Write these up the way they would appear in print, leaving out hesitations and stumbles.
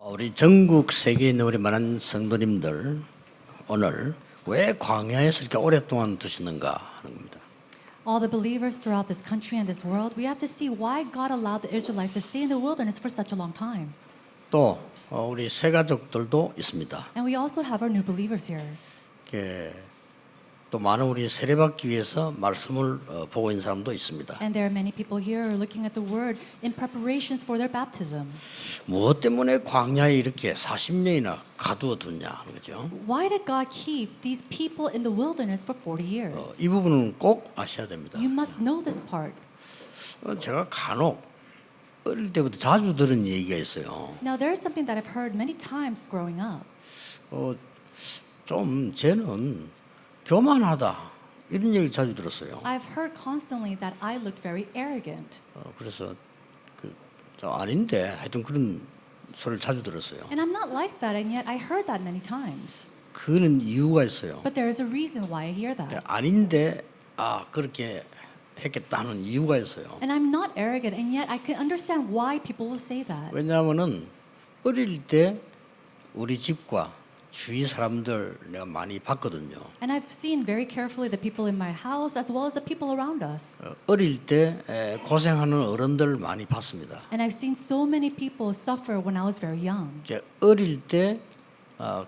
우리 전국 세계에 있는 우리 많은 성도님들 오늘 왜 광야에서 이렇게 오랫동안 두시는가 하는 겁니다. All the believers throughout this country and this world, we have to see why God allowed the Israelites to stay in the wilderness for such a long time. 또 우리 새 가족들도 있습니다. And we also have our new believers here. 또 많은 우리 세례받기 위해서 말씀을 보고 있는 사람도 있습니다. And there are many people here who are looking at the word in preparations for their baptism. 무엇 때문에 광야에 이렇게 40년이나 가두어 뒀냐 하는 거죠. Why did God keep these people in the wilderness for 40 years? 이 부분은 꼭 아셔야 됩니다. You must know this part. 제가 간혹 어릴 때부터 자주 들은 얘기가 있어요. Now there is something that I've heard many times growing up. 좀 쟤는 교만하다 이런 얘기 자주 들었어요. I've heard constantly that I looked very arrogant. 그래서 저 아닌데 하여튼 그런 소리를 자주 들었어요. And I'm not like that, and yet I heard that many times. 그는 이유가 있어요. But there is a reason why I hear that. 아닌데 그렇게 했겠다는 이유가 있어요. And I'm not arrogant, and yet I can understand why people will say that. 왜냐하면은 어릴 때 우리 집과 주위 사람들 내가 많이 봤거든요. And I've seen very carefully the people in my house as well as the people around us. 어릴 때 고생하는 어른들 많이 봤습니다. And I've seen so many people suffer when I was very young. 이제 어릴 때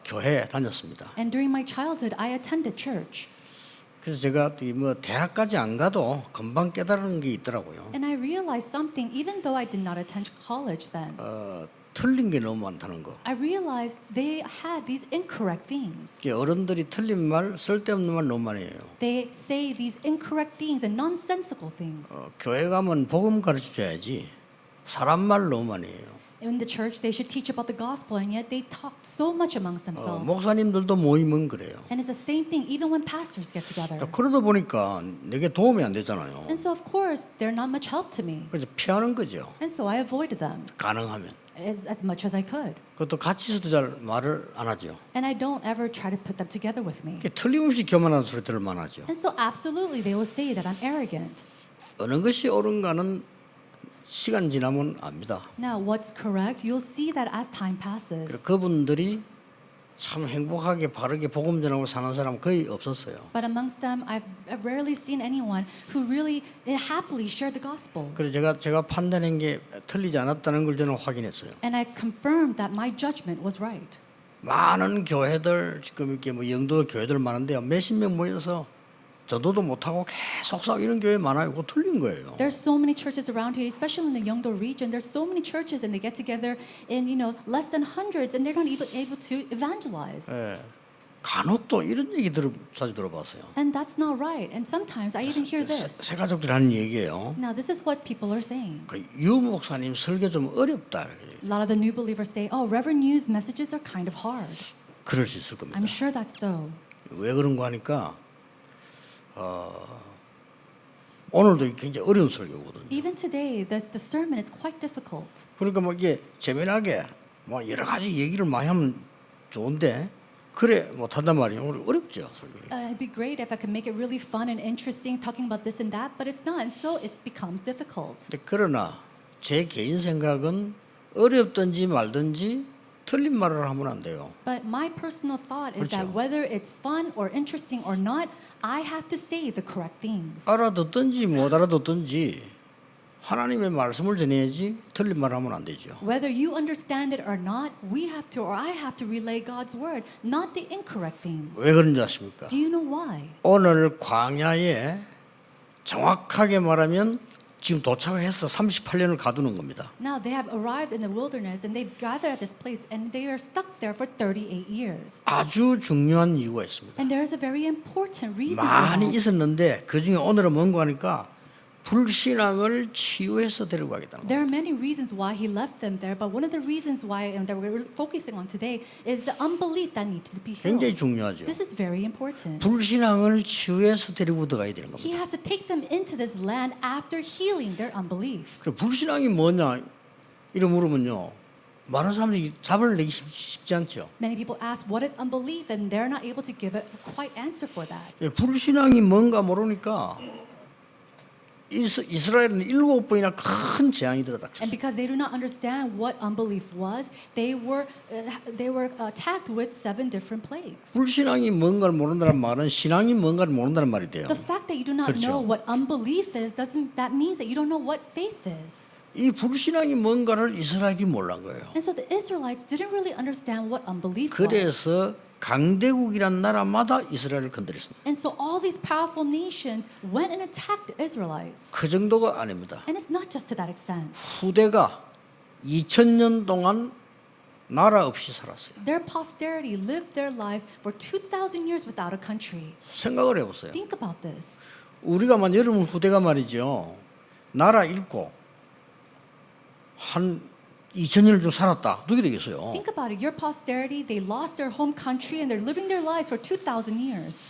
교회 다녔습니다. And during my childhood, I attended church. 그래서 제가 대학까지 안 가도 금방 깨달은 게 있더라고요. And I realized something, even though I did not attend college then. 틀린 게 너무 많다는 거. I realized they had these incorrect things. 어른들이 틀린 말, 쓸데없는 말 너무 많이 해요. They say these incorrect things and nonsensical things. 교회 가면 복음 가르쳐줘야지. 사람 말 너무 많이 해요. In the church, they should teach about the gospel, and yet they talk so much amongst themselves. 목사님들도 모이면 그래요. And it's the same thing even when pastors get together. 그러다 보니까 내게 도움이 안 되잖아요. And so, of course, they're not much help to me. 그래서 피하는 거죠. And so I avoided them 가능하면. as much as I could. 그것도 같이 있어도 잘 말을 안 하죠. And I don't ever try to put them together with me. 틀림없이 교만한 소리들을 많하죠. And so, absolutely, they will say that I'm arrogant. 어느 것이 옳은가는 시간 지나면 압니다. Now, what's correct? You'll see that as time passes. 그분들이 참 행복하게 바르게 복음 전하고 사는 사람 거의 없었어요. But amongst them, I've rarely seen anyone who really happily shared the gospel. 그래서 제가 판단한 게 틀리지 않았다는 걸 저는 확인했어요. And I confirmed that my judgment was right. 많은 교회들 지금 이렇게 영도 교회들 많은데요. 몇십 명 모여서 전도도 못 하고 계속 싸우고 이런 교회 많아요. 그거 틀린 거예요. There's so many churches around here, especially in the Yeongdo region. There's so many churches, and they get together in less than hundreds, and they're not even able to evangelize. 간혹 또 이런 얘기 자주 들어봤어요. And that's not right. And sometimes I even hear this. 새 가족들이 하는 얘기예요. Now, this is what people are saying. 유 목사님 설교 좀 어렵다. A lot of the new believers say, "Oh, Reverend Yu's messages are kind of hard." 그럴 수 있을 겁니다. I'm sure that's so. 왜 그런가 하니까 오늘도 굉장히 어려운 설교거든요. Even today, the sermon is quite difficult. 그러니까 이게 재미나게 여러 가지 얘기를 많이 하면 좋은데 그래 못한단 말이에요. 어렵죠 설교가. It'd be great if I could make it really fun and interesting, talking about this and that, but it's not, and so it becomes difficult. 그러나 제 개인 생각은 어렵든지 말든지 틀린 말을 하면 안 돼요. But my personal thought is that 그렇죠. whether it's fun or interesting or not, I have to say the correct things. 알아듣든지 못 알아듣든지 하나님의 말씀을 전해야지 틀린 말을 하면 안 되죠. Whether you understand it or not, we have to, or I have to relay God's word, not the incorrect things. 왜 그런지 아십니까? Do you know why? 오늘 광야에 정확하게 말하면 지금 도착을 해서 38년을 가두는 겁니다. Now they have arrived in the wilderness and they've gathered at this place and they are stuck there for 38 years. 아주 중요한 이유가 있습니다. And there is a very important reason for 많이 that. 있었는데 그 중에 오늘은 뭔가 하니까 불신앙을 치유해서 데리고 가겠다는 There 거예요. are many reasons why he left them there, but one of the reasons why that we're focusing on today is the unbelief that needs to be healed. 굉장히 중요하죠. This is very important. 불신앙을 치유해서 데리고 들어가야 되는 He 겁니다. has to take them into this land after healing their unbelief. 그 불신앙이 뭐냐 이러 물으면요. 많은 사람들이 답을 내기 쉽지 않죠. Many people ask, what is unbelief? And they're not able to give a quite answer for that. 불신앙이 뭔가 모르니까 이스라엘은 7번이나 큰 재앙이 들어닥쳤어요. And because they do not understand what unbelief was, they were attacked with 7 different plagues. 불신앙이 뭔가를 모른다는 말은 신앙이 뭔가를 모른다는 말이 돼요. The fact that you do not 그렇죠. know what unbelief is doesn't that means that you don't know what faith is. 이 불신앙이 뭔가를 이스라엘이 몰란 거예요. And so the Israelites didn't really understand what unbelief was. 그래서 강대국이란 나라마다 이스라엘을 건드렸습니다. And so all these powerful nations went and attacked the Israelites. 그 정도가 아닙니다. And it's not just to that extent. 후대가 2000년 동안 나라 없이 살았어요. Their posterity lived their lives for 2,000 years without a country. 생각을 해보세요. Think about this. 우리가 여러분 후대가 말이죠. 나라 잃고 한 2000년을 좀 살았다. 어떻게 되겠어요? Think about it. Your posterity, they lost their home country and they're living their lives for 2,000 years.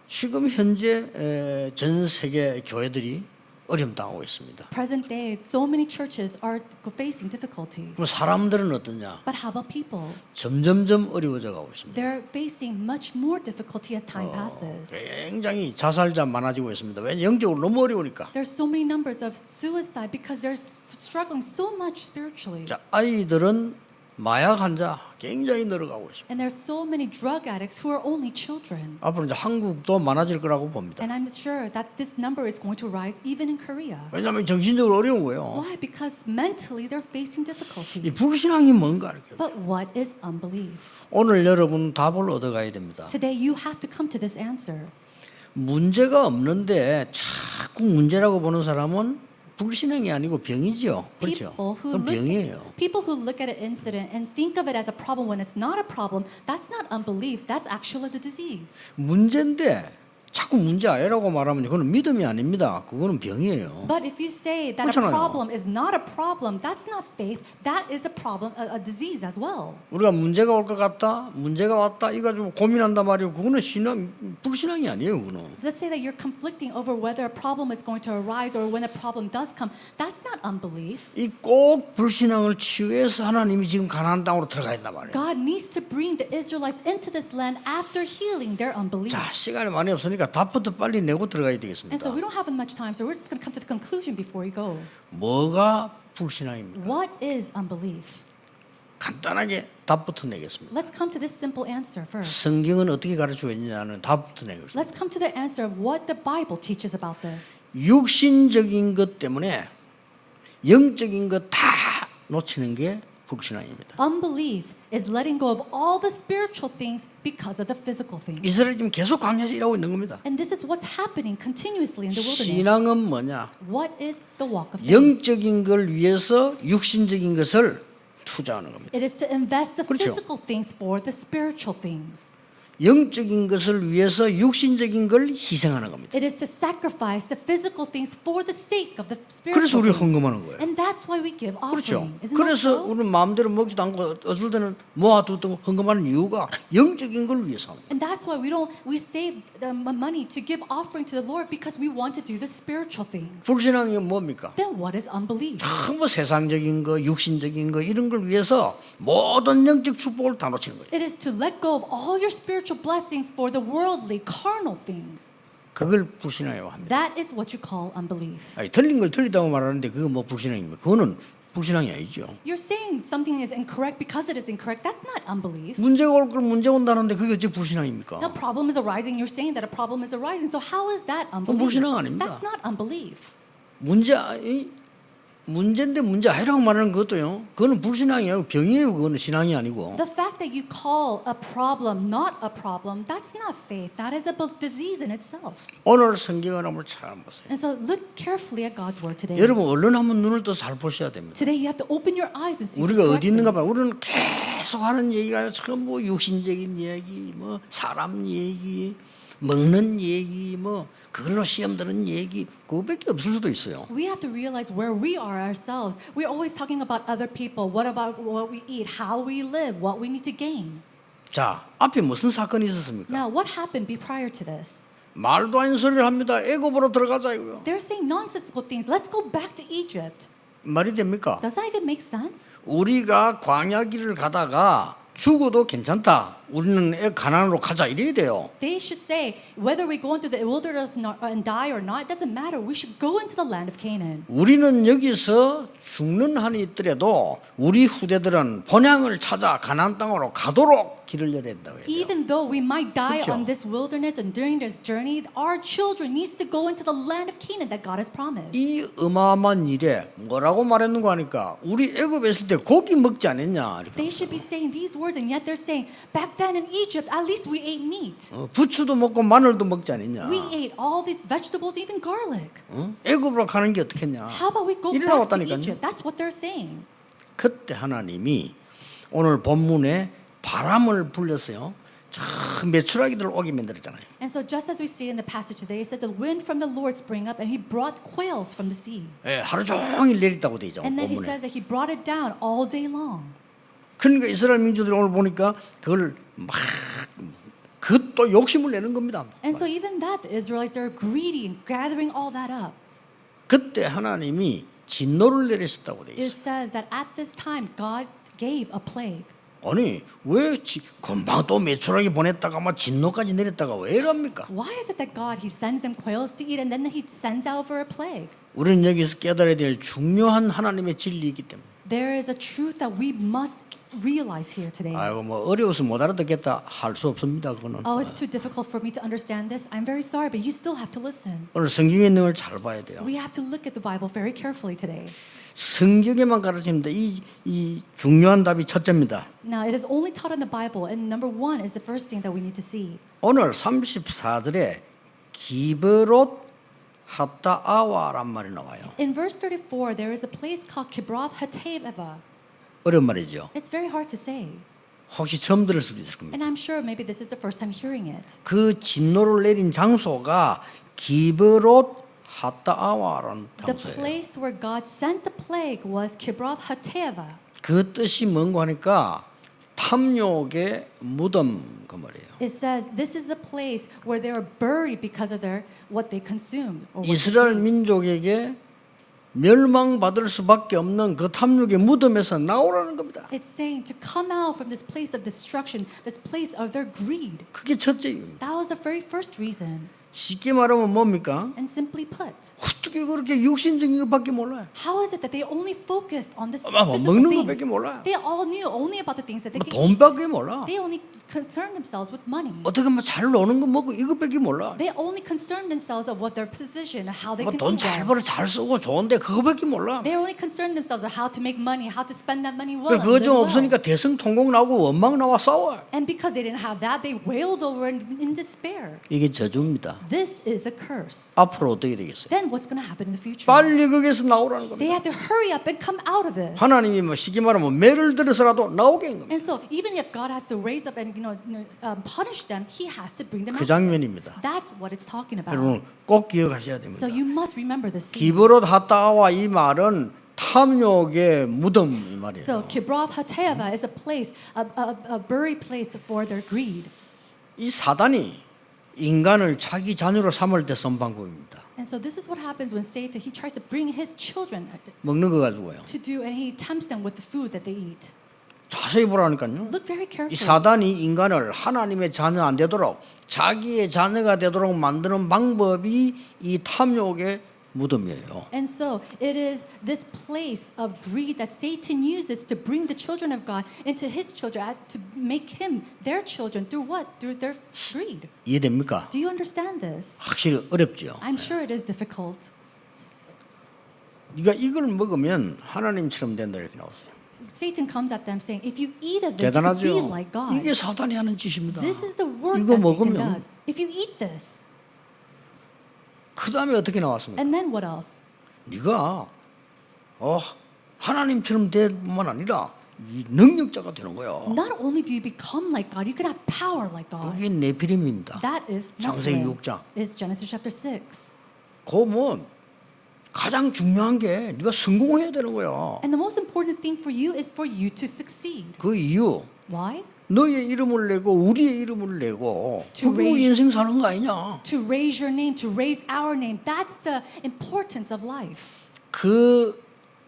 지금 현재 전 세계 교회들이 어려움 당하고 있습니다. Present day, so many churches are facing difficulties. 그럼 사람들은 어떠냐? But how about people? 점점점 어려워져 가고 있습니다. They're facing much more difficulty as time passes. 굉장히 자살자 많아지고 있습니다. 왜? 영적으로 너무 어려우니까. There's so many numbers of suicide because they're struggling so much spiritually. 자, 아이들은 마약 환자 굉장히 늘어가고 있습니다. And there's so many drug addicts who are only children. 앞으로 이제 한국도 많아질 거라고 봅니다. And I'm sure that this number is going to rise even in Korea. 왜냐하면 정신적으로 어려운 거예요. Why? Because mentally they're facing 이 difficulty. 불신앙이 뭔가 이렇게. But what is unbelief? 오늘 여러분 답을 얻어가야 됩니다. Today you have to come to this answer. 문제가 없는데 자꾸 문제라고 보는 사람은 불신앙이 아니고 병이죠. 그렇죠? 그건 병이에요. People who look at an incident and think of it as a problem when it's not a problem, that's not unbelief. That's actually the disease. 문제인데 자꾸 문제 아니라고 말하면 그건 믿음이 아닙니다. 그거는 병이에요. But if you say that a 그렇잖아요. problem is not a problem, that's not faith. That is a problem, a disease as well. 우리가 문제가 올 것 같다, 문제가 왔다, 이거 가지고 고민한단 말이에요. 그거는 불신앙이 아니에요. 그거는. Let's say that you're conflicting over whether a problem is going to arise or when a problem does come. That's not unbelief. 이 꼭 불신앙을 치유해서 하나님이 지금 가나안 땅으로 들어가 있단 말이에요. God needs to bring the Israelites into this land after healing their unbelief. 자, 시간이 많이 없으니까 답부터 빨리 내고 들어가야 And 되겠습니다. so we don't have much time, so we're just going to come to the conclusion before we go. 뭐가 불신앙입니까? What is unbelief? 간단하게 답부터 내겠습니다. Let's come to this simple answer first. 성경은 어떻게 가르치고 있느냐는 답부터 내겠습니다. Let's come to the answer of what the Bible teaches about this. 육신적인 것 때문에 영적인 것 다 놓치는 게 불신앙입니다. Unbelief is letting go of all the spiritual things because of the physical things. 이스라엘이 지금 계속 광야에서 일하고 있는 겁니다. And this is what's happening continuously in the wilderness. 신앙은 뭐냐? What is the walk of faith? 영적인 걸 위해서 육신적인 것을 투자하는 겁니다. It is to invest the 그렇죠. physical things for the spiritual things. 영적인 것을 위해서 육신적인 걸 희생하는 겁니다. It is to sacrifice the physical things for the sake of the 그래서 spiritual 우리가 things. 헌금하는 거예요. And that's why we give 그렇죠. offering. Isn't that 그래서 so? 우리는 마음대로 먹지도 않고 어떨 때는 모아두던 헌금하는 이유가 영적인 걸 위해서 합니다. And that's why we save the money to give offering to the Lord because we want to do the spiritual things. 불신앙이 뭡니까? Then what is unbelief? 전부 세상적인 거, 육신적인 거 이런 걸 위해서 모든 영적 축복을 다 놓치는 거예요. It is to let go of all your spiritual blessings for the worldly, carnal things. 그걸 불신앙이라고 합니다. That is what you call unbelief. 아니, 틀린 걸 틀리다고 말하는데 그거 뭐 불신앙입니까? 그거는 불신앙이 아니죠. You're saying something is incorrect because it is incorrect. That's not unbelief. 문제가 올 걸 문제 온다는데 그게 어찌 불신앙입니까? A problem is arising. You're saying that a problem is arising. So how is that unbelief? 불신앙 아닙니다. That's not unbelief. 문제인데 문제 아니라고 말하는 것도요. 그거는 불신앙이 아니고 병이에요. 그거는 신앙이 아니고. The fact that you call a problem not a problem, that's not faith. That is a disease in itself. 오늘 성경을 한번 잘 보세요. And so look carefully at God's word today. 여러분 얼른 한번 눈을 더 잘 보셔야 됩니다. Today you have to open your eyes and see 우리가 what's 어디 있는가 correctly. 봐요. 우리는 계속 하는 얘기가 전부 육신적인 얘기, 뭐 사람 얘기, 먹는 얘기, 뭐 그걸로 시험 드는 얘기 그거밖에 없을 수도 있어요. We have to realize where we are ourselves. We're always talking about other people. What about what we eat, how we live, what we need to gain. 자, 앞에 무슨 사건이 있었습니까? Now, what happened prior to this? 말도 아닌 소리를 합니다. 애굽으로 들어가자 이거요. They're saying nonsensical things. Let's go back to Egypt. 말이 됩니까? Does that even make sense? 우리가 광야 길을 가다가 죽어도 괜찮다. 우리는 가나안으로 가자 이래야 돼요. They should say, whether we go into the wilderness and die or not, it doesn't matter. We should go into the land of Canaan. 우리는 여기서 죽는 한이 있더라도 우리 후대들은 본향을 찾아 가나안 땅으로 가도록 길을 열어야 된다고 해요. Even though we might die 그렇죠. on this wilderness and during this journey, our children needs to go into the land of Canaan that God has promised. 이 어마어마한 일에 뭐라고 말했는가 하니까 우리 애굽에 있을 때 고기 먹지 않았냐 이렇게. They should be saying these words, and yet they're saying, back then in Egypt, at least we ate meat. 부추도 먹고 마늘도 먹지 않았냐. We ate all these vegetables, even garlic. 애굽으로 가는 게 어떻겠냐. How about we go 이래 back to 나왔다니까요. Egypt? That's what they're saying. 그때 하나님이 오늘 본문에 바람을 불렸어요. 저 메추라기들 오게 만들었잖아요. And so just as we see in the passage today, it said the wind from the Lord sprang up and he brought quails from the sea. 예, 하루 종일 내렸다고 돼 있죠. And then he 본문에. says that he brought it down all day long. 그러니까 이스라엘 민족들이 오늘 보니까 그걸 막 그 또 욕심을 내는 겁니다. And so even that, the Israelites are greedy and gathering all that up. 그때 하나님이 진노를 내리셨다고 돼 It 있어요. says that at this time God gave a plague. 아니 왜 금방 또 메추라기 보냈다가 막 진노까지 내렸다가 왜 이럽니까? Why is it that God, he sends them quails to eat and then he sends out for a plague? 우리는 여기서 깨달아야 될 중요한 하나님의 진리이기 때문에. There is a truth that we must realize here today. 아이고 뭐 어려워서 못 알아듣겠다 할 수 없습니다. 그거는. Oh, it's too difficult for me to understand this. I'm very sorry, but you still have to listen. 오늘 성경에 있는 걸 잘 봐야 돼요. We have to look at the Bible very carefully today. 성경에만 가르칩니다. 이 중요한 답이 첫째입니다. Now, it is only taught in the Bible, and number one is the first thing that we need to see. 오늘 34절에 기브롯 하타아와란 말이 나와요. In verse 34, there is a place called Kibroth Hattaavah. 어려운 말이죠. It's very hard to say, 혹시 처음 들을 수도 있을 겁니다. and I'm sure maybe this is the first time hearing it. 그 진노를 내린 장소가 기브롯 하타아와라는 The 장소예요. place where God sent the plague was Kibroth Hattaavah. 그 뜻이 뭔가 하니까 탐욕의 무덤 그 말이에요. It says this is the place where they are buried because of their what they consumed. Or what they 이스라엘 ate. 민족에게 멸망받을 수밖에 없는 그 탐욕의 무덤에서 나오라는 겁니다. It's saying to come out from this place of destruction, this place of their greed. 그게 첫째 이유입니다. That was the very first reason. 쉽게 말하면 뭡니까? And simply put, 어떻게 그렇게 육신적인 것밖에 몰라요? how is it that they only focused on this 뭐 physical 먹는 things? 것밖에 몰라요. They all knew only about the things that they 뭐 could eat. 돈밖에 몰라. They only concerned themselves with money. 어떻게 뭐 잘 노는 거 먹고 이것밖에 몰라. They only concerned themselves of what their position and how they 뭐 can 돈 eat 잘 well. 벌어 잘 쓰고 좋은데 그거밖에 몰라. They only concerned themselves of how to make money, how to spend that money well. and 그거 live 좀 well. 없으니까 대성통곡 나오고 원망 나와 싸워. And because they didn't have that, they wailed over in despair. 이게 저주입니다. This is a curse. 앞으로 어떻게 되겠어요? Then what's going to happen in the future? 빨리 거기서 나오라는 They 겁니다. have to hurry up and come out of this. 하나님이 뭐 쉽게 말하면 매를 들어서라도 나오게 한 겁니다. And so, even if God has to raise up and punish them, He has to bring them 그 out. 장면입니다. That's what it's talking about. 여러분 꼭 기억하셔야 됩니다. So you must remember this. scene. 기브롯 하타와 이 말은 탐욕의 무덤 이 말이에요. So Kibroth Hattaavah is a place, a buried place for their greed. 이 사단이 인간을 자기 자녀로 삼을 때 쓴 방법입니다. And so this is what happens when Satan he tries to bring his children 먹는 거 가지고요. to do, and he tempts them with the food that they eat. 자세히 보라니까요. Look very 이 carefully. 사단이 인간을 하나님의 자녀 안 되도록 자기의 자녀가 되도록 만드는 방법이 이 탐욕의 무덤이에요. And so it is this place of greed that Satan uses to bring the children of God into his children, to make him their children through what? Through their greed. 이해됩니까? Do you understand this? 확실히 어렵죠. I'm sure it is difficult. 네가 이걸 먹으면 하나님처럼 된다 이렇게 나왔어요. Satan comes at them saying, if you eat of this, you could be 대단하죠. like God. 이게 사단이 하는 짓입니다. This is the work 이거 that Satan 먹으면 does. If you eat this, 그 다음에 어떻게 나왔습니까? and then what else? 네가 하나님처럼 될 뿐만 아니라 이 능력자가 되는 거야. Not only do you become like God, you can have power like God. 그게 네피림입니다. That is 창세기 Nephilim. 6장. Is Genesis chapter 6. 그뭐 가장 중요한 게 네가 성공해야 되는 거야. And the most important thing for you is for you to succeed. 그 이유 Why? 너의 이름을 내고 우리의 이름을 내고 To 그게 우리 인생 사는 거 아니냐. To raise your name, to raise our name. That's the importance of life. 그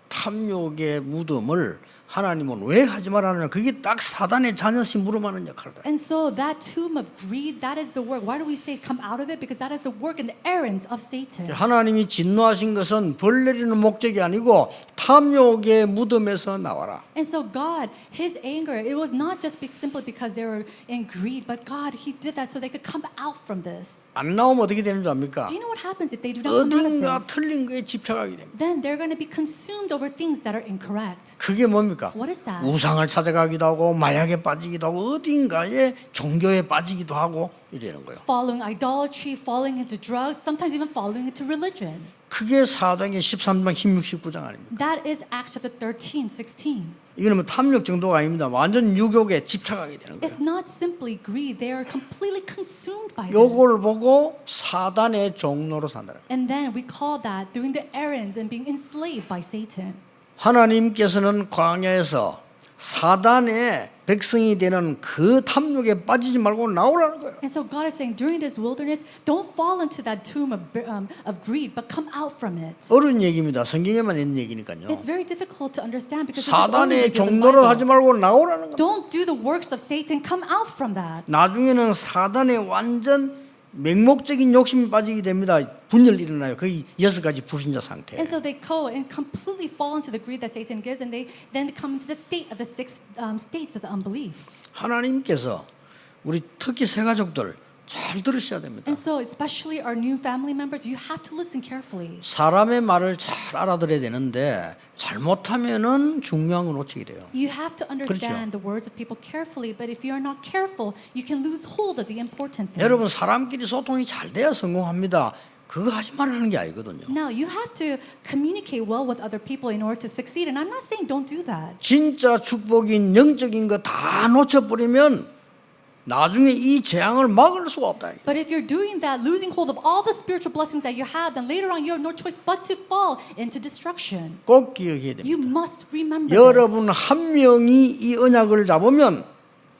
탐욕의 무덤을 하나님은 왜 하지 말라느냐? 그게 딱 사단의 자녀시 무름하는 역할이다. And so that tomb of greed, that is the work. Why do we say come out of it? Because that is the work and the errands of Satan. 하나님이 진노하신 것은 벌 내리는 목적이 아니고 탐욕의 무덤에서 나와라. And so God, His anger, it was not just simply because they were in greed, but God, He did that so they could come out from this. 안 나오면 어떻게 되는 줄 압니까? Do you know what happens if they do not come out of 어딘가 this? 틀린 거에 집착하게 됩니다. Then they're going to be consumed over things that are incorrect. 그게 뭡니까? What is that? 우상을 찾아가기도 하고 마약에 빠지기도 하고 어딘가에 종교에 빠지기도 하고 이러는 거예요. Following idolatry, falling into drugs, sometimes even falling into religion. 그게 사도행전 13장 16, 19장 아닙니까? That is Acts chapter 13, 16. 이거는 뭐 탐욕 정도가 아닙니다. 완전 유욕에 집착하게 되는 거예요. It's not simply greed. They are completely consumed by this. 요걸 보고 사단의 종로로 산다. And then we call that doing the errands and being enslaved by Satan. 하나님께서는 광야에서 사단의 백성이 되는 그 탐욕에 빠지지 말고 나오라는 거예요. And so God is saying during this wilderness, don't fall into that tomb of greed, but come out from it. 어려운 얘기입니다. 성경에만 있는 얘기니까요. It's very difficult to understand because this is only 사단의 revealed in the 종로를 하지 Bible. 말고 나오라는 거예요. Don't do the works of Satan. Come out from that. 나중에는 사단의 완전 맹목적인 욕심이 빠지게 됩니다. 분열 일어나요. 거의 6가지 불신자 상태. And so they go and completely fall into the greed that Satan gives, and they then come to the state of the six states of the unbelief. 하나님께서 우리 특히 새 가족들 잘 들으셔야 됩니다. And so, especially our new family members, you have to listen carefully. 사람의 말을 잘 알아들어야 되는데 잘못하면은 중요한 걸 놓치게 돼요. You have to understand the words of people carefully, but if you are not careful, you can lose hold of the important things. 여러분 사람끼리 소통이 잘 돼야 성공합니다. 그거 하지 말라는 게 아니거든요. Now, you have to communicate well with other people in order to succeed, and I'm not saying don't do that. 진짜 축복인 영적인 거 다 놓쳐버리면 나중에 이 재앙을 막을 수가 없다. But if you're doing that, losing hold of all the spiritual blessings that you have, then later on you have no choice but to fall into destruction. 꼭 기억해야 됩니다. You must remember this. 여러분 한 명이 이 언약을 잡으면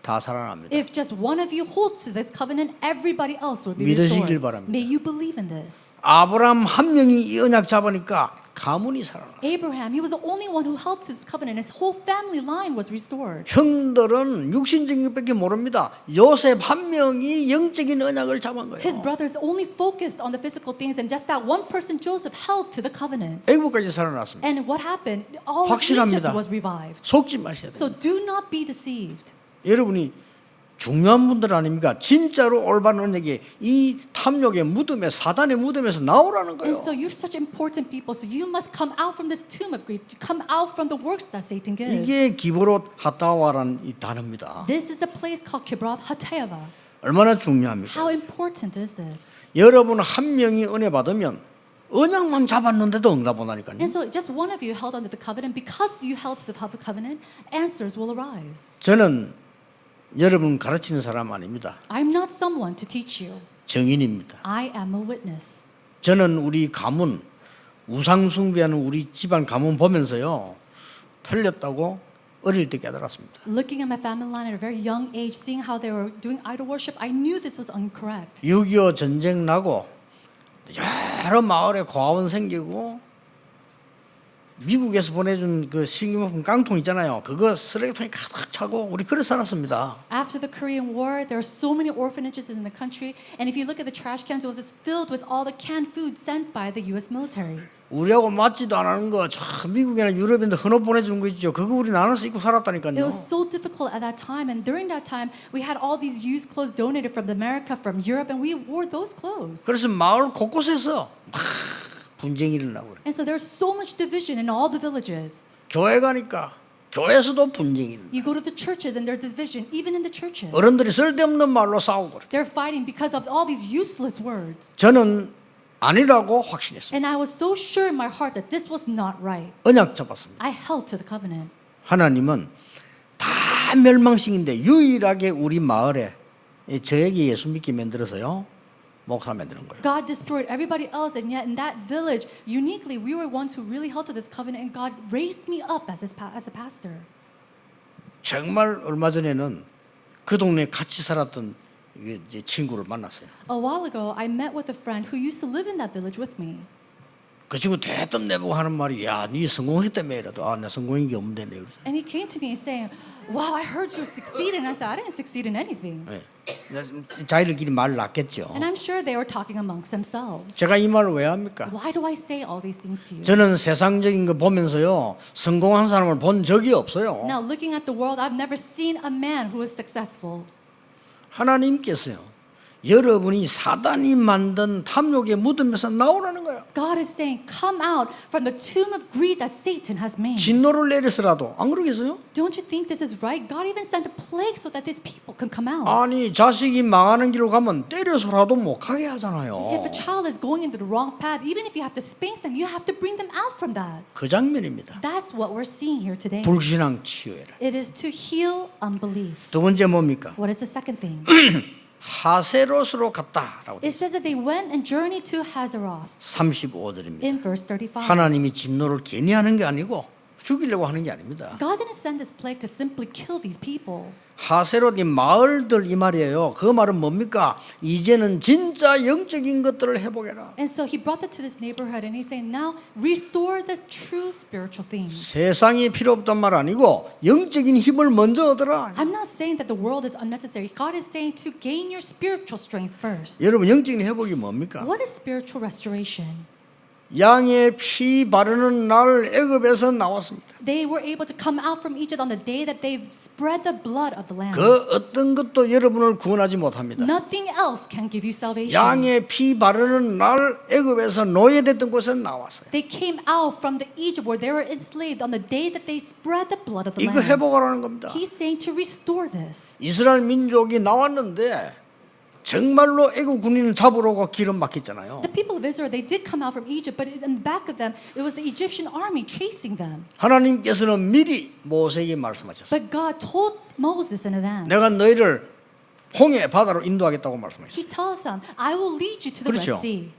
다 살아납니다. If just one of you holds to this covenant, everybody else will be 믿으시길 restored. 바랍니다. May you believe in this. 아브라함 한 명이 이 언약 잡으니까 가문이 살아났어요. Abraham, he was the only one who held to this covenant. His whole family line was restored. 형들은 육신적인 것밖에 모릅니다. 요셉 한 명이 영적인 언약을 잡은 His 거예요. brothers only focused on the physical things, and just that one person, Joseph, held to the covenant. 애국까지 살아났습니다. And what happened? All of 확실합니다. Egypt was revived. 속지 마셔야 돼요. So do not be deceived. 여러분이 중요한 분들 아닙니까? 진짜로 올바른 언약에 이 탐욕의 무덤에 사단의 무덤에서 나오라는 And 거예요. so you're such important people. So you must come out from this tomb of greed. Come out from the works that Satan gives. 이게 기브롯 하타와라는 이 단어입니다. This is the place called Kibroth Hattaava. 얼마나 중요합니까? How important is this? 여러분 한 명이 은혜 받으면 언약만 잡았는데도 응답 오나니까요. And so just one of you held onto the covenant. Because you held to the covenant, answers will arise. 저는 여러분 가르치는 사람 아닙니다. I'm not someone to teach you. 정인입니다. I am a witness. 저는 우리 가문 우상 숭배하는 우리 집안 가문 보면서요 틀렸다고 어릴 때 깨달았습니다. Looking at my family line at a very young age, seeing how they were doing idol worship, I knew this was incorrect. 6.25 전쟁 나고 여러 마을에 고아원 생기고 미국에서 보내준 그 식료품 깡통 있잖아요. 그거 쓰레기통이 가득 차고 우리 그래 살았습니다. After the Korean War, there are so many orphanages in the country, and if you look at the trash cans, it was just filled with all the canned food sent by the U.S. military. 우리하고 맞지도 않은 거 저 미국이나 유럽인데 헌옷 보내주는 거 있죠. 그거 우리 나눠서 입고 It 살았다니까요. was so difficult at that time, and during that time, we had all these used clothes donated from America, from Europe, and we wore those clothes. 그래서 마을 곳곳에서 막 분쟁이 일어나고 그래. And so there's so much division in all the villages. 교회 가니까 교회에서도 분쟁이 일어나. You go to the churches, and there's division, even in the churches. 어른들이 쓸데없는 말로 싸우고 그래. They're fighting because of all these useless words. 저는 아니라고 확신했습니다. And I was so sure in my heart that this was not right. 언약 잡았습니다. I held to the covenant. 하나님은 다 멸망식인데 유일하게 우리 마을에 저에게 예수 믿게 만들어서요 목사 만드는 거예요. God destroyed everybody else, and yet in that village, uniquely, we were ones who really held to this covenant, and God raised me up as a pastor. 정말 얼마 전에는 그 동네 같이 살았던 이제 친구를 만났어요. A while ago, I met with a friend who used to live in that village with me. 그 친구 대뜸 내보고 하는 말이 야, 네 성공했다며 이래도 아, 나 성공인 게 없는데 내 그러죠. And he came to me saying, wow, I heard you succeeded. And I said, I didn't succeed in anything. 예. 자기들끼리 말을 놨겠죠. And I'm sure they were talking amongst themselves. 제가 이 말을 왜 합니까? Why do I say all these things to you? 저는 세상적인 거 보면서요 성공한 사람을 본 적이 없어요. Now, looking at the world, I've never seen a man who is successful. 하나님께서요 여러분이 사단이 만든 탐욕의 무덤에서 나오라는 거예요. God is saying, come out from the tomb of greed that Satan has made. 진노를 내려서라도 안 그러겠어요? Don't you think this is right? God even sent a plague so that these people can come out. 아니 자식이 망하는 길로 가면 때려서라도 못 가게 하잖아요. If a child is going into the wrong path, even if you have to spank them, you have to bring them out from that. 그 장면입니다. That's what we're seeing here today. 불신앙 치유해라. It is to heal unbelief. 두 번째 뭡니까? What is the second thing? 하세롯으로 갔다라고 It says that they went and journeyed to Hazeroth 35절입니다. in verse 35. 하나님이 진노를 괜히 하는 게 아니고 죽이려고 하는 게 아닙니다. God didn't send this plague to simply kill these people. 하세롯 이 마을들 이 말이에요. 그 말은 뭡니까? 이제는 진짜 영적인 것들을 회복해라. And so he brought them to this neighborhood and he's saying, now restore the true spiritual things. 세상이 필요 없단 말 아니고 영적인 힘을 먼저 얻어라. I'm not saying that the world is unnecessary. God is saying to gain your spiritual strength first. 여러분 영적인 회복이 뭡니까? What is spiritual restoration? 양의 피 바르는 날 애굽에서 나왔습니다. They were able to come out from Egypt on the day that they spread the blood of the lamb. 그 어떤 것도 여러분을 구원하지 못합니다. Nothing else can give you salvation. 양의 피 바르는 날 애굽에서 노예됐던 곳에 나왔어요. They came out from the Egypt where they were enslaved on the day that they spread the blood of the 이거 lamb. 회복하라는 겁니다. He's saying to restore this. 이스라엘 민족이 나왔는데 정말로 애국 군인을 잡으러 가 길은 막혔잖아요. The people of Israel, they did come out from Egypt, but in the back of them, it was the Egyptian army chasing them. 하나님께서는 미리 모세에게 말씀하셨어요. But God told Moses in advance. 내가 너희를 홍해 바다로 인도하겠다고 말씀하셨어요. He tells them, I will lead you to the 그렇죠. Red Sea,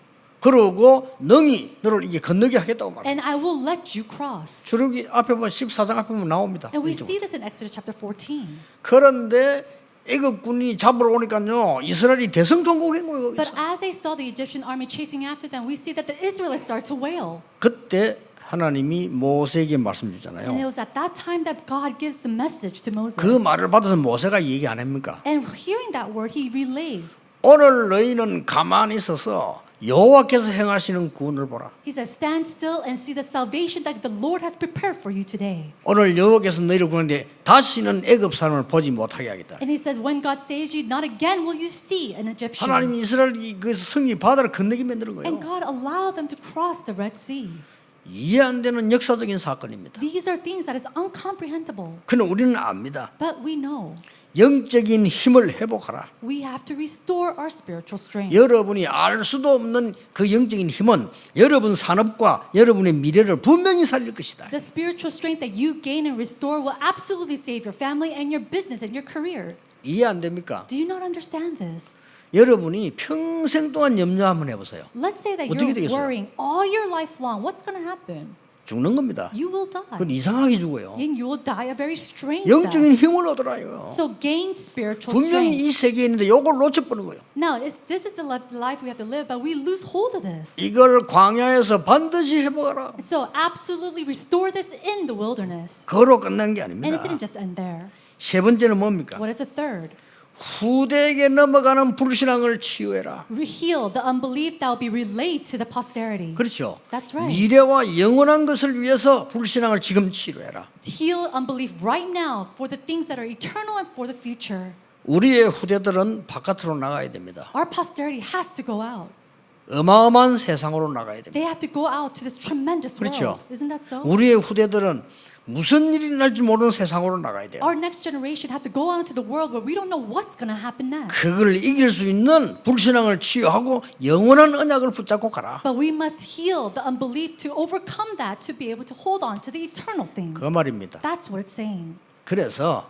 그러고 능히 너를 이게 건너게 하겠다고 말씀하셨어요. and I will let you cross. 출애굽기 앞에 보면 14장 앞에 보면 나옵니다. And we 이쪽으로. see this in Exodus chapter 14. 그런데 애국 군인이 잡으러 오니까요 이스라엘이 대성통곡한 거예요. But as they saw the Egyptian army chasing after them, we see that the Israelites start to wail. 그때 하나님이 모세에게 말씀 And it 주잖아요. was at that time that God gives the message to Moses. 그 말을 받아서 모세가 얘기 안 합니까? And hearing that word, he relays. 오늘 너희는 가만히 있어서 여호와께서 행하시는 구원을 보라. He says, stand still and see the salvation that the Lord has prepared for you today. 오늘 여호와께서 너희를 구하는데 다시는 애굽 사람을 보지 못하게 하겠다. And he says, when God saves you, not again will you see an Egyptian. 하나님이 이스라엘이 그 성이 바다를 건너게 만드는 And 거예요. God allowed them to cross the Red Sea. 이해 안 되는 역사적인 사건입니다. These are things that is incomprehensible. 그는 우리는 압니다. But we know 영적인 힘을 회복하라. we have to restore our spiritual strength. 여러분이 알 수도 없는 그 영적인 힘은 여러분 산업과 여러분의 미래를 분명히 살릴 것이다. The spiritual strength that you gain and restore will absolutely save your family and your business and your careers. 이해 안 됩니까? Do you not understand this? 여러분이 평생 동안 염려 한번 해보세요. Let's say that 어떻게 you're 되겠어요? worrying all your life long. What's going to happen? 죽는 겁니다. You will die. 그건 이상하게 죽어요. And you will die a very strange death. 영적인 힘을 얻으라요. So gain spiritual 분명히 strength. 이 세계에 있는데 이걸 놓쳐버린 거예요. Now, this is the life we have to live, but we lose hold of this. 이걸 광야에서 반드시 회복하라. So absolutely restore this in the wilderness. 그로 끝난 게 And it 아닙니다. didn't just end there. 세 번째는 뭡니까? What is the third? 후대에게 넘어가는 불신앙을 치유해라. Heal the unbelief that will be relayed to the posterity. 그렇죠. That's right. 미래와 영원한 것을 위해서 불신앙을 지금 치료해라. Heal unbelief right now for the things that are eternal and for the future. 우리의 후대들은 바깥으로 나가야 됩니다. Our posterity has to go out. 어마어마한 세상으로 나가야 됩니다. They have to go out to this tremendous 그렇죠. world. Isn't that so? 우리의 후대들은 무슨 일이 날지 모르는 세상으로 나가야 돼요. Our next generation have to go out into the world where we don't know what's going to happen next. 그걸 이길 수 있는 불신앙을 치유하고 영원한 언약을 붙잡고 가라. But we must heal the unbelief to overcome that to be able to hold on to the eternal things. 그 말입니다. That's what it's saying. 그래서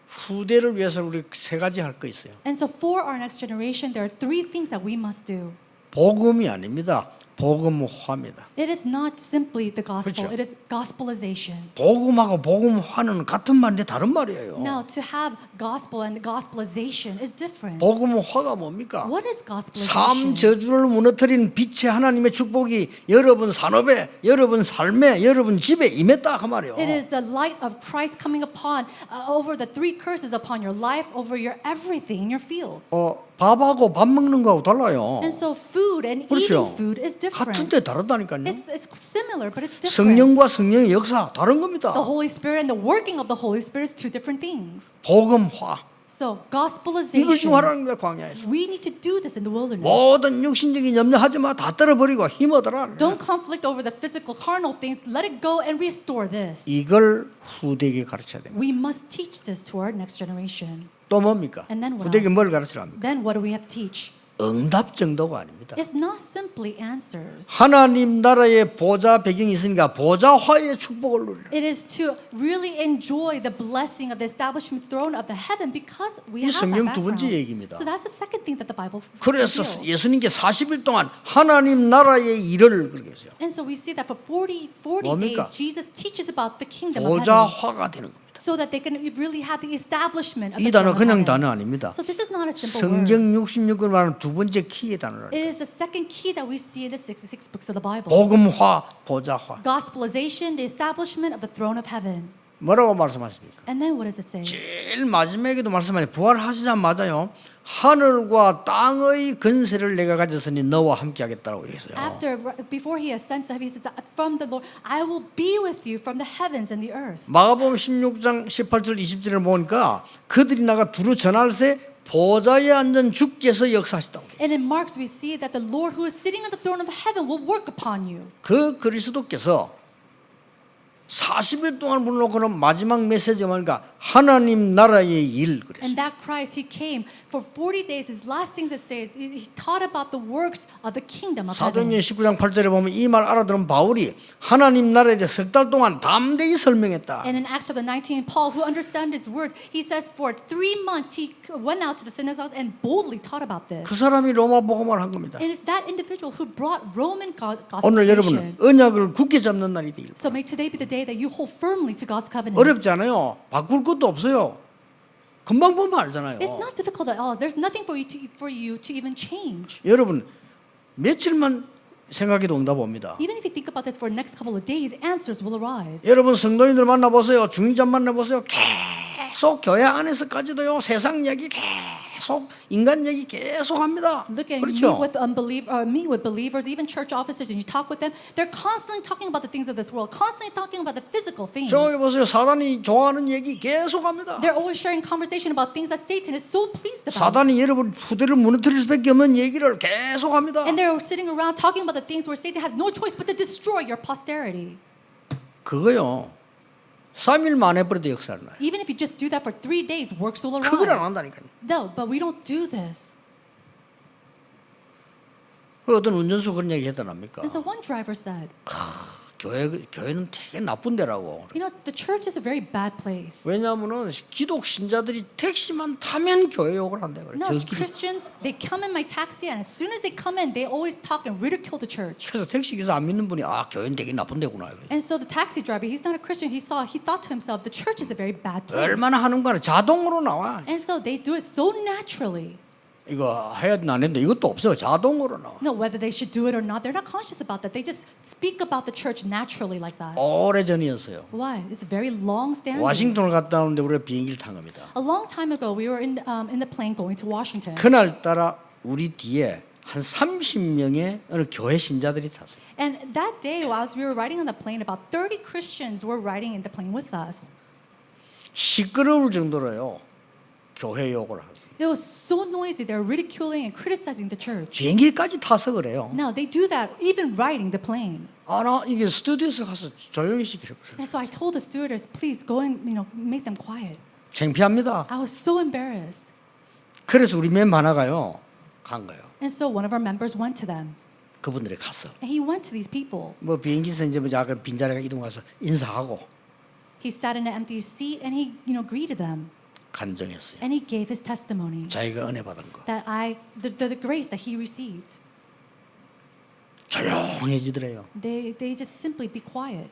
후대를 위해서 우리 세 가지 할 거 있어요. And so for our next generation, there are three things that we must do. 복음이 아닙니다. 복음화입니다. It is not simply the gospel. 그렇죠. It is gospelization. 복음하고 복음화는 같은 말인데 다른 말이에요. Now, to have gospel and gospelization is different. 복음화가 뭡니까? What is 삶 gospelization? 저주를 무너뜨린 빛의 하나님의 축복이 여러분 산업에, 여러분 삶에, 여러분 집에 임했다 그 말이에요. It is the light of Christ coming upon over the three curses upon your life, over your everything in your fields. 밥하고 밥 먹는 거하고 달라요. And so food and 그렇죠. eating food is different. 같은데 다르다니까요. It's similar, but it's different. 성령과 성령의 역사 다른 겁니다. The Holy Spirit and the working of the Holy Spirit is two different things. 복음화. So 이걸 gospelization, 지금 하라는 거야 광야에서. we need to do this in the wilderness. 모든 육신적인 염려하지 마. 다 떨어버리고 힘 얻어라. Don't conflict over the physical, carnal things. Let it go and restore this. 이걸 후대에게 가르쳐야 됩니다. We must teach this to our next generation. 또 뭡니까? And then what 후대에게 else? 뭘 가르치라 합니까? Then what do we have to teach? 응답 정도가 아닙니다. It's not simply answers. 하나님 나라의 보좌 배경이 있으니까 보좌화의 축복을 누리라. It is to really enjoy the blessing of the establishment throne of the heaven because we 이 have 성경 that 두 번째 background. 얘기입니다. So that's the second thing that the Bible 그래서 reveals. 예수님께 40일 동안 하나님 나라의 일을 그렇게 했어요. And so we see that for 40 뭡니까? days Jesus teaches about the kingdom of heaven 보좌화가 되는 겁니다. so that they can really have the establishment of 이 the 단어 throne of 그냥 heaven. 단어 아닙니다. So this is not a simple word. 성경 66을 말하는 두 번째 키의 단어라. It is the second key that we see in the 66 books of the Bible. 복음화, 보좌화. Gospelization, the establishment of the throne of heaven. 뭐라고 말씀하십니까? And then what does it say? 제일 마지막에도 말씀하니 부활하시자마자요. 하늘과 땅의 근세를 내가 가졌으니 너와 함께 하겠다고 얘기했어요. Before he ascends to heaven, he says that from the Lord, I will be with you from the heavens and the earth. 마가복음 16장 18절 20절을 보니까 그들이 나가 두루 전할세 보좌에 앉은 주께서 역사하시다고. And in Mark we see that the Lord who is sitting on the throne of heaven will work upon you. 그 그리스도께서 40일 동안 불러놓고는 마지막 메시지가 뭐니까 하나님 나라의 일 그랬어요. And that Christ, he came for 40 days. His last things it says, he taught about the works of the kingdom of 사도행전 heaven. 19장 8절에 보면 이 말 알아들은 바울이 하나님 나라에 대해 석 달 동안 담대히 설명했다. And in Acts chapter 19, Paul, who understood his words, he says for 3 months he went out to the synagogues and boldly taught about this. 그 사람이 로마 복음을 한 겁니다. And it's that individual who brought Roman 오늘 여러분 gospelization. 언약을 굳게 잡는 날이 되길. So may today be the day that you hold firmly to God's covenant. 어렵지 않아요. 바꿀 것도 없어요. 금방 보면 알잖아요. It's not difficult at all. There's nothing for you to even change. 여러분 며칠만 생각해도 응답 옵니다. Even if you think about this for the next couple of days, answers will arise. 여러분 성도님들 만나보세요. 중인자 만나보세요. 계속 교회 안에서까지도요. 세상 얘기 계속 인간 얘기 계속 합니다. Look at 그렇죠? meet with believers, even church officers, and you talk with them. They're constantly talking about the things of this world, constantly talking about the physical things. 저기 보세요. 사단이 좋아하는 얘기 계속 합니다. They're always sharing conversation about things that Satan is so pleased about. 사단이 여러분 후대를 무너뜨릴 수밖에 없는 얘기를 계속 합니다. And they're sitting around talking about the things where Satan has no choice but to destroy your posterity. 그거요. 3일 만에 버려도 역사를 나요. Even if you just do that for 3 days, works will 그걸 안 arise. 한다니까요. No, but we don't do this. 그 어떤 운전수 그런 얘기 했다랍니까? And so one driver said, 교회는 되게 나쁜 데라고. you know, the church is a very bad place. 왜냐하면은 기독 신자들이 택시만 타면 교회 욕을 한다 그래. No, 저끼리. Christians, they come in my taxi, and as soon as they come in, they always talk and ridicule the church. 그래서 택시 기사 안 믿는 분이 아 교회는 되게 나쁜 데구나. And so the taxi driver, he's not a Christian. He thought to himself, the church is a very bad place. 얼마나 하는가 자동으로 나와. And so they do it so naturally. 이거 해야 되나 안 했는데 이것도 없어요. 자동으로 나와. No, whether they should do it or not, they're not conscious about that. They just speak about the church naturally like that. 오래 전이었어요. Why? It's very long standing. 워싱턴을 갔다 오는데 우리가 비행기를 탄 겁니다. A long time ago, we were in the plane going to Washington. 그날따라 우리 뒤에 한 30명의 어느 교회 신자들이 탔어요. And that day, as we were riding on the plane, about 30 Christians were riding in the plane with us. 시끄러울 정도로요. 교회 욕을 하고. It was so noisy. They were ridiculing and criticizing the church. 비행기까지 타서 그래요. Now, they do that even riding the plane. 아, 나 이게 스튜디오에서 가서 조용히 시키려고 그래요. And so I told the stewardess, please go and make them quiet. 창피합니다. I was so embarrassed. 그래서 우리 멤버 하나가요. 간 거예요. And so one of our members went to them. 그분들이 갔어. And he went to these people. 뭐 비행기에서 이제 뭐 약간 빈자리가 이동해서 인사하고 He sat in an empty seat and he, greeted them. 간증했어요. And he gave his testimony 자기가 은혜 받은 거. that the grace that he received. 조용해지더래요. They just simply be quiet.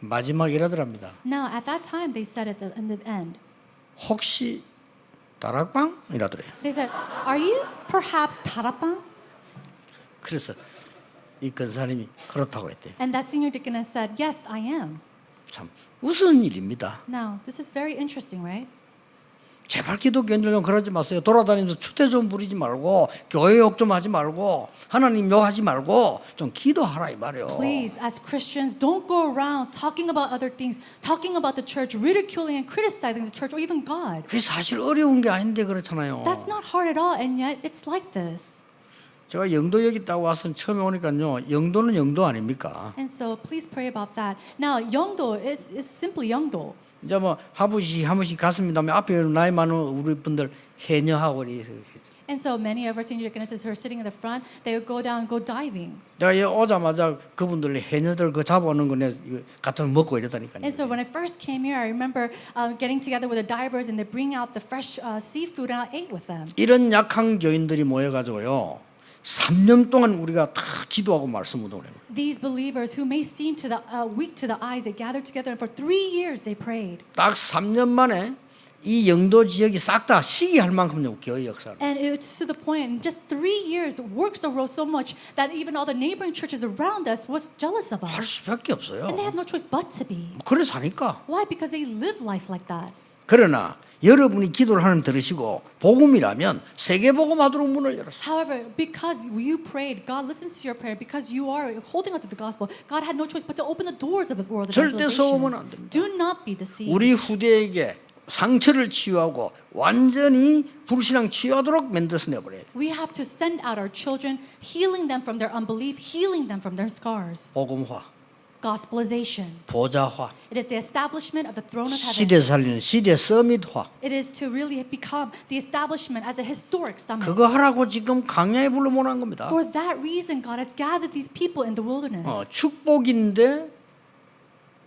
마지막 이러더랍니다. Now, at that time, they said in the end, 혹시 다락방? 이러더래요. they said, "Are you perhaps 다락방?" 그래서 이 근사님이 그렇다고 했대요. And that senior deaconess said, "Yes, I am." 참 우스운 일입니다. Now, this is very interesting, right? 제발 기독교인들 좀 그러지 마세요. 돌아다니면서 추대 좀 부리지 말고 교회 욕 좀 하지 말고 하나님 욕하지 말고 좀 기도하라 이 말이요. Please, as Christians, don't go around talking about other things, talking about the church, ridiculing and criticizing the church or even God. 그게 사실 어려운 게 아닌데 그렇잖아요. That's not hard at all, and yet it's like this. 제가 영도 여기 있다고 와서 처음에 오니까요. 영도는 영도 아닙니까? And so please pray about that. Now, 영도 is simply 영도. 이제 뭐 한 번씩 갔습니다. 앞에 나이 많은 우리 분들 해녀하고 이래서 And so many of our senior deaconesses who are sitting in the front, they would go down and go diving. 내가 여기 오자마자 그분들 해녀들 그 잡아오는 거 내가 갖다 먹고 이러다니까요. And so when I first came here, I remember getting together with the divers and they bring out the fresh seafood and I ate with them. 이런 약한 교인들이 모여가지고요. 3년 동안 우리가 다 기도하고 말씀 운동을 해요. These believers who may seem to the weak to the eyes, they gathered together and for 3 years they prayed. 딱 3년 만에 이 영도 지역이 싹 다 시기할 만큼요 교회 역사를. And it's to the point, in just 3 years, works arose so much that even all the neighboring churches around us was jealous of 할 us. 수밖에 없어요. And they had no choice but to be. 그래 사니까. Why? Because they live life like that. 그러나 여러분이 기도를 하나님 들으시고 복음이라면 세계 복음하도록 문을 열었어요. However, because you prayed, God listens to your prayer. Because you are holding on to the gospel, God had no choice but to open the doors of the world 절대 속으면 안 evangelization. 됩니다. Do not be deceived. 우리 후대에게 상처를 치유하고 완전히 불신앙 치유하도록 만들어서 내버려요. We have to send out our children, healing them from their unbelief, healing them from their scars. 복음화, Gospelization. 보좌화, It is the establishment of the throne of heaven. 시대 살리는 시대 서밋화. It is to really become the establishment as a historic summit. 그거 하라고 지금 강야에 불러 모은 겁니다. For that reason, God has gathered these people in the wilderness. 축복인데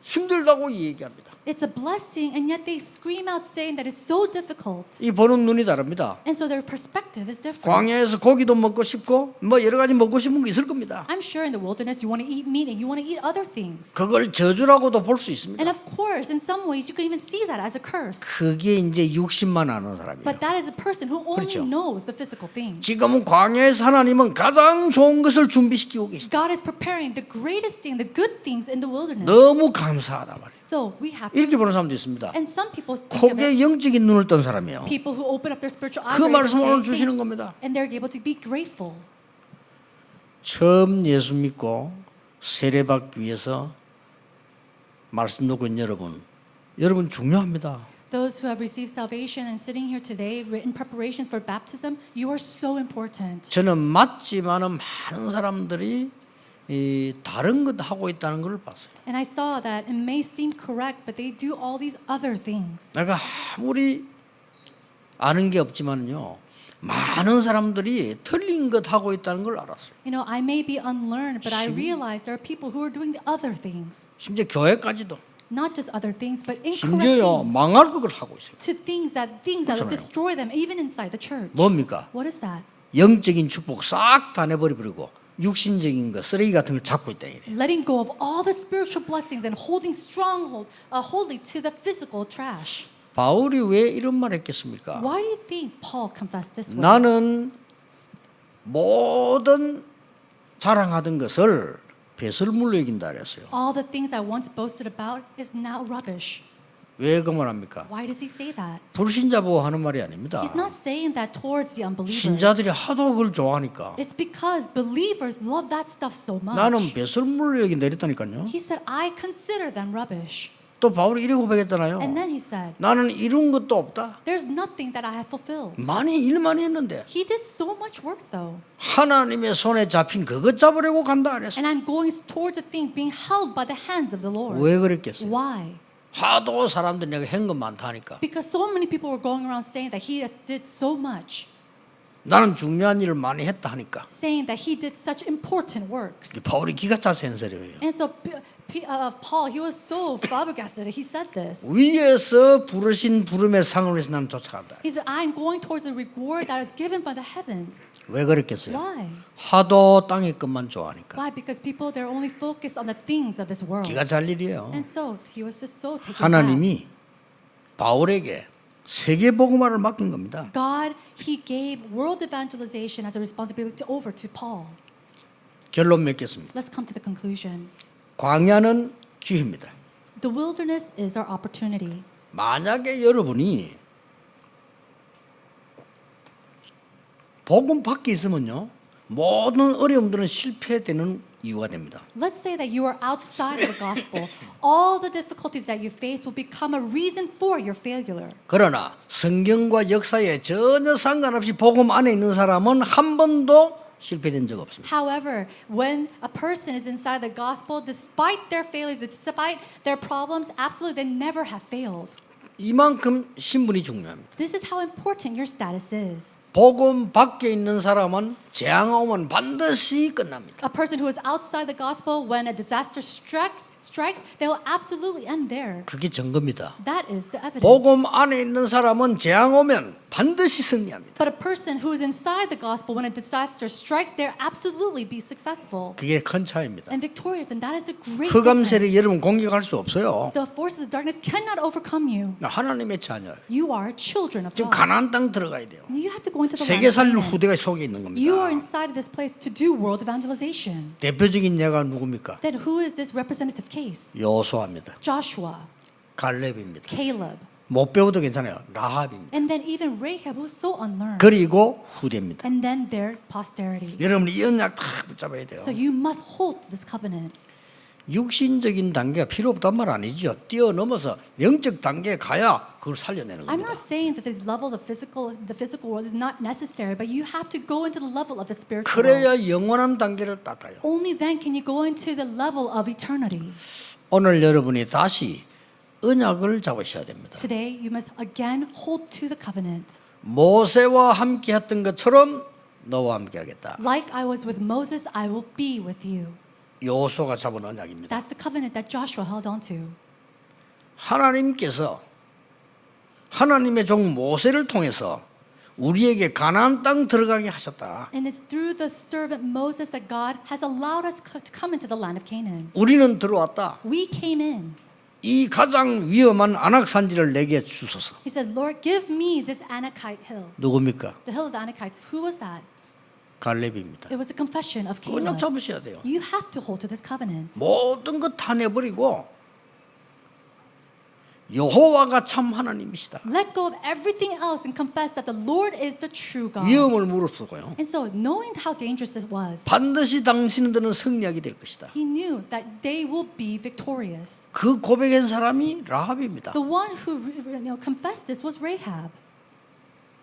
힘들다고 얘기합니다. It's a blessing, and yet they scream out saying that it's so difficult. 이 보는 눈이 다릅니다. And so their perspective is different. 광야에서 고기도 먹고 싶고 뭐 여러 가지 먹고 싶은 게 있을 겁니다. I'm sure in the wilderness you want to eat meat and you want to eat other things. 그걸 저주라고도 볼 수 있습니다. And of course, in some ways, you can even see that as a curse. 그게 이제 육신만 아는 사람이에요. But that is a person who only 그렇죠. knows the physical things. 지금은 광야에서 하나님은 가장 좋은 것을 준비시키고 계시다. God is preparing the greatest thing, the good things in the wilderness. 너무 감사하다 말이에요. So we have to. 이렇게 보는 사람도 있습니다. And some people think of it, 거기에 영적인 눈을 뜬 사람이에요. people who open up their spiritual eyes 그 are able to 말씀을 오늘 say 주시는 things, 겁니다. and they're able to be grateful. 처음 예수 믿고 세례받기 위해서 말씀 듣고 있는 여러분 중요합니다. Those who have received salvation and sitting here today in preparations for baptism, you are so important. 저는 맞지만은 많은 사람들이 이 다른 것 하고 있다는 걸 봤어요. And I saw that it may seem correct, but they do all these other things. 내가 아무리 아는 게 없지만요, 많은 사람들이 틀린 것 하고 있다는 걸 알았어요. You know, I may be unlearned, but I realize there are people who are doing the other things. 심지어 교회까지도 Not just other things, but incorrect 심지어요 things. 망할 걸 하고 있어요. To things that will 그렇잖아요. destroy them, even inside the church. 뭡니까? What is that? 영적인 축복 싹 다 내버려버리고 육신적인 거 쓰레기 같은 걸 잡고 있다 이래. Letting go of all the spiritual blessings and holding holdly to the physical trash. 바울이 왜 이런 말 했겠습니까? Why do you think Paul confessed this way? 나는 모든 자랑하던 것을 배설물로 여긴다 그랬어요. All the things I once boasted about is now rubbish. 왜 그 말합니까? Why does he say that? 불신자 보호 하는 말이 아닙니다. He's not saying that towards the unbelievers. 신자들이 하도 그걸 좋아하니까 It's because believers love that stuff so much. 나는 배설물로 여긴다 이랬다니까요. He said, I consider them rubbish. 또 바울이 이래 고백했잖아요. And then he said, 나는 이룬 것도 없다. there's nothing that I have fulfilled. 일 많이 했는데 He did so much work though. 하나님의 손에 잡힌 그것 잡으려고 간다 그랬어. And I'm going towards a thing being held by the hands of the Lord. 왜 그랬겠어요? Why? 하도 사람들이 내가 한 거 많다니까. Because so many people were going around saying that he did so much. 나는 중요한 일을 많이 했다 하니까. Saying that he did such important works. 바울이 기가 차서 한 소리예요. And so Paul, he was so flabbergasted. He said this. 위에서 부르신 부름의 상을 위해서 나는 쫓아간다. He said, I'm going towards the reward that is given by the heavens. 왜 그랬겠어요? Why? 하도 땅의 것만 좋아하니까. Why? Because people, they're only focused on the things of this world. 기가 잘 일이에요. And so he was just so taken aback. 하나님이 바울에게 세계 복음화를 맡긴 겁니다. God, he gave world evangelization as a responsibility over to Paul. 결론 맺겠습니다. Let's come to the conclusion. 광야는 기회입니다. The wilderness is our opportunity. 만약에 여러분이 복음 밖에 있으면요, 모든 어려움들은 실패되는 이유가 됩니다. Let's say that you are outside of the gospel. All the difficulties that you face will become a reason for your failure. 그러나 성경과 역사에 전혀 상관없이 복음 안에 있는 사람은 한 번도 실패된 적 없습니다. However, when a person is inside the gospel, despite their failures, despite their problems, absolutely they never have failed. 이만큼 신분이 중요합니다. This is how important your status is. 복음 밖에 있는 사람은 재앙 오면 반드시 끝납니다. A person who is outside the gospel, when a disaster strikes, they will absolutely end there. 그게 증거입니다. That is the evidence. 복음 안에 있는 사람은 재앙 오면 반드시 승리합니다. But a person who is inside the gospel, when a disaster strikes, they'll absolutely be successful 그게 큰 차이입니다. and victorious. And that is the great 흑암 difference. 세력 여러분 공격할 수 없어요. The forces of darkness cannot overcome you. 하나님의 자녀. You are children of 지금 God. 가나안 땅 들어가야 돼요. You have to go into the land 세계 of 살릴 Canaan. 후대가 속에 있는 겁니다. You are inside of this place to do world evangelization. 대표적인 예가 누굽니까? Then who is this representative case? 여호수아입니다. Joshua, 갈렙입니다. Caleb, 못 배워도 괜찮아요. 라합입니다. and then even Rahab, who was so unlearned. 그리고 후대입니다. And then their posterity. 여러분이 이 언약 다 붙잡아야 돼요. So you must hold this covenant. 육신적인 단계가 필요 없단 말 아니죠. 뛰어넘어서 영적 단계에 가야 그걸 살려내는 I'm 겁니다. not saying that this level of the physical world is not necessary, but you have to go into the level of the spiritual world. 그래야 영원한 단계를 닦아요. Only then can you go into the level of eternity. 오늘 여러분이 다시 언약을 잡으셔야 됩니다. Today, you must again hold to the covenant. 모세와 함께 했던 것처럼 너와 함께 하겠다. Like I was with Moses, I will be with you. 여호수아가 잡은 언약입니다. That's the covenant that Joshua held on to. 하나님께서 하나님의 종 모세를 통해서 우리에게 가나안 땅 들어가게 하셨다. And it's through the servant Moses that God has allowed us to come into the land of Canaan. 우리는 들어왔다. We came in. 이 가장 위험한 안악산지를 내게 주소서. He said, Lord, give me this Anakite hill. 누굽니까? The hill of the Anakites. Who was that? 갈렙입니다. It was a confession of 언약 Caleb. 잡으셔야 돼요. You have to hold to this covenant. 모든 것 다 내버리고 여호와가 참 하나님이시다. Let go of everything else and confess that the Lord is the true God. 위험을 무릅쓰고요. And so, knowing how dangerous this was, 반드시 당신들은 승리하게 될 것이다. he knew that they will be victorious. 그 고백한 사람이 라합입니다. The one who confessed this was Rahab.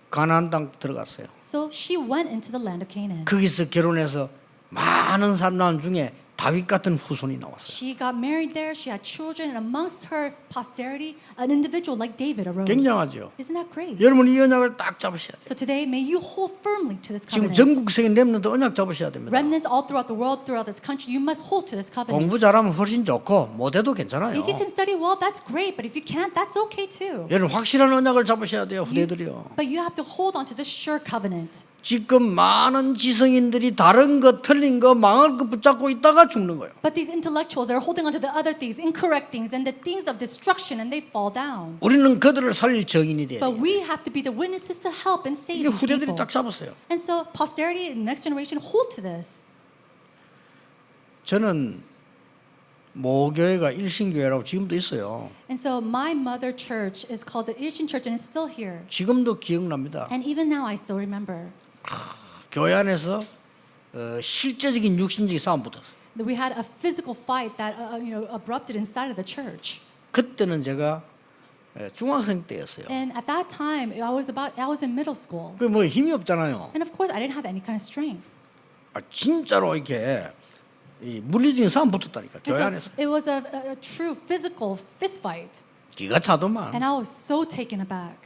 가나안 땅 들어갔어요. So she went into the land of Canaan. 거기서 결혼해서 많은 사람 중에 다윗 같은 후손이 나왔어요. She got married there. She had children, and amongst her posterity, an individual like David arose. 굉장하죠. Isn't that great? 여러분 이 언약을 딱 잡으셔야 돼요. So today, may you hold firmly to this 지금 covenant. 전국적인 렘넌트 언약 잡으셔야 됩니다. Remnants all throughout the world, throughout this country, you must hold to this covenant. 공부 잘하면 훨씬 좋고 못해도 괜찮아요. If you can study well, that's great. But if you can't, that's okay too. 여러분 확실한 언약을 잡으셔야 돼요. 후대들이요. But you have to hold on to this sure covenant. 지금 많은 지성인들이 다른 거 틀린 거 망할 거 붙잡고 있다가 죽는 거예요. But these intellectuals are holding on to the other things, incorrect things, and the things of destruction, and they fall down. 우리는 그들을 살릴 정인이 돼요. But we have to be the witnesses to help and save 이게 these 후대들이 people. 딱 잡았어요. And so posterity and next generation hold to this. 저는 모교회가 일신교회라고 지금도 있어요. And so my mother church is called the Ilshin Church, and it's still here. 지금도 기억납니다. And even now, I still remember. 교회 안에서 실제적인 육신적인 싸움 붙었어요. That we had a physical fight that erupted inside of the church. 그때는 제가 중학생 때였어요. And at that time, I was in middle school. 그 뭐 힘이 없잖아요. And of course, I didn't have any kind of strength. 진짜로 이렇게 이 물리적인 싸움 붙었다니까 교회 And 안에서. so it was a true physical fist fight. 기가 차더만. And I was so taken aback.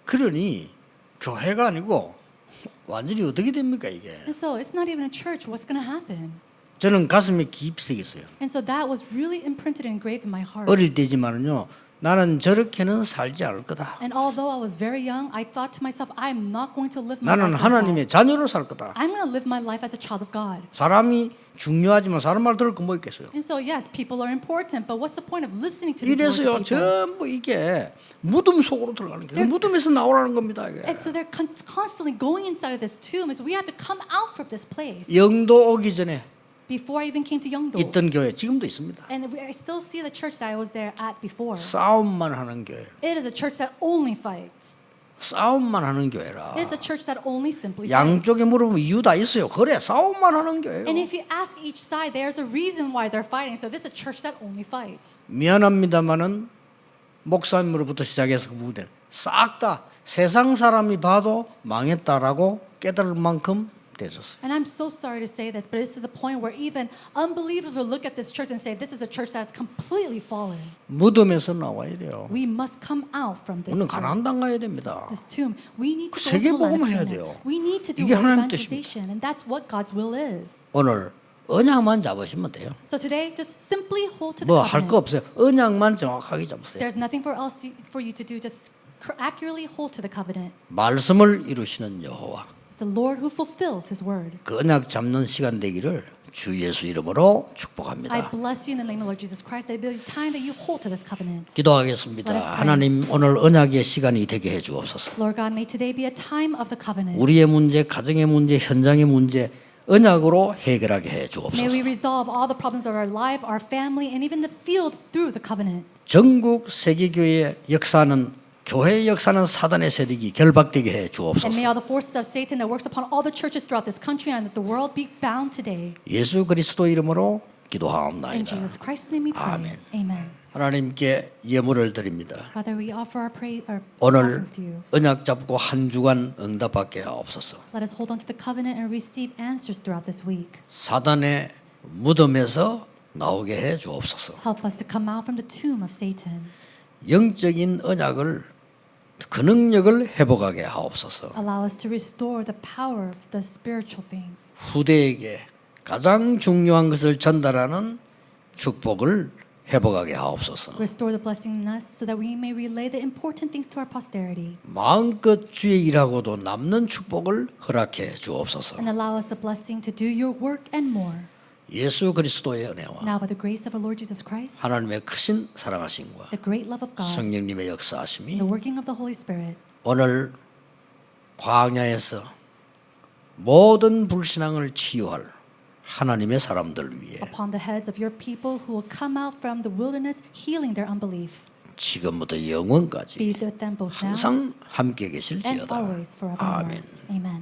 그러니 교회가 아니고 완전히 어떻게 됩니까 이게? And so it's not even a church. What's going to happen? 저는 가슴에 깊이 새겼어요. And so that was really imprinted and engraved in my heart. 어릴 때지만은요 나는 저렇게는 살지 않을 거다. And although I was very young, I thought to myself, I'm not going to live my 나는 life like that. 하나님의 자녀로 살 거다. I'm going to live my life as a child of God. 사람이 중요하지만 사람 말 들을 거 뭐 있겠어요. And so, yes, people are important, but what's the point of listening to these words 이래서요 of people? 전부 이게 무덤 속으로 들어가는 게 무덤에서 나오라는 겁니다. 이게. And so they're constantly going inside of this tomb. So we have to come out from this place. 영도 오기 전에 Before I even came to Yeongdo. 있던 교회 지금도 있습니다. And I still see the church that I was there at before. 싸움만 하는 교회. It is a church that only fights. 싸움만 하는 교회라. It is a church that only simply fights. 양쪽에 물어보면 이유 다 있어요. 그래 싸움만 하는 교회예요. And if you ask each side, there's a reason why they're fighting. So this is a church that only fights. 미안합니다만은 목사님으로부터 시작해서 그 부분들 싹 다 세상 사람이 봐도 망했다라고 깨달을 만큼 되셨어요. And I'm so sorry to say this, but it's to the point where even unbelievers will look at this church and say, this is a church that's completely fallen. 무덤에서 나와야 돼요. We must come out from this 우리는 tomb. 가나안 땅 가야 됩니다. This tomb. We need to go to 세계 the land of 복음을 해야 Canaan. 돼요. We need to do 이게 world 하나님 evangelization, and that's what God's will is. 오늘 언약만 잡으시면 돼요. So today, just simply hold to the 뭐 할 거 covenant. 없어요. 언약만 정확하게 잡으세요. There's nothing for you to do. Just accurately hold to the covenant. 말씀을 이루시는 여호와. The Lord who fulfills His word. 그 언약 잡는 시간 되기를 주 예수 이름으로 I 축복합니다. bless you in the name of Lord Jesus Christ. There will be time that you hold to this covenant. 기도하겠습니다. Let us pray. 하나님 오늘 언약의 시간이 되게 해 주옵소서. Lord God, may today be a time of the covenant. 우리의 문제, 가정의 문제, 현장의 문제 언약으로 해결하게 해 May we 주옵소서. resolve all the problems of our life, our family, and even the field through the covenant. 전국 세계교회의 역사는 교회의 역사는 사단의 세력이 결박되게 해 And 주옵소서. may all the forces of Satan that works upon all the churches throughout this country and the world be bound today. 예수 그리스도 이름으로 In 기도하옵나이다. Jesus Christ's name we pray. 아멘. Amen. 하나님께 예물을 드립니다. Father, we offer our praise, our 오늘 offerings to you. 언약 잡고 한 주간 응답받게 하옵소서. Let us hold on to the covenant and receive answers throughout this week. 사단의 무덤에서 나오게 해 주옵소서. Help us to come out from the tomb of Satan. 영적인 언약을 그 능력을 회복하게 하옵소서. Allow us to restore the power of the spiritual things. 후대에게 가장 중요한 것을 전달하는 축복을 회복하게 하옵소서. Restore the blessing in us so that we may relay the important things to our posterity. 마음껏 주의 일하고도 남는 축복을 허락해 주옵소서. And allow us the blessing to do your work and more. 예수 그리스도의 은혜와 Now by the grace of our Lord Jesus Christ, 하나님의 크신 사랑하심과 the great love of God, 성령님의 역사하심이 the working of the Holy Spirit, 오늘 광야에서 모든 불신앙을 치유할 하나님의 사람들 위해 upon the heads of your people who will come out from the wilderness healing their unbelief. 지금부터 영원까지 Be with them both now 항상 함께 and 계실지어다. always forevermore. 아멘. Amen.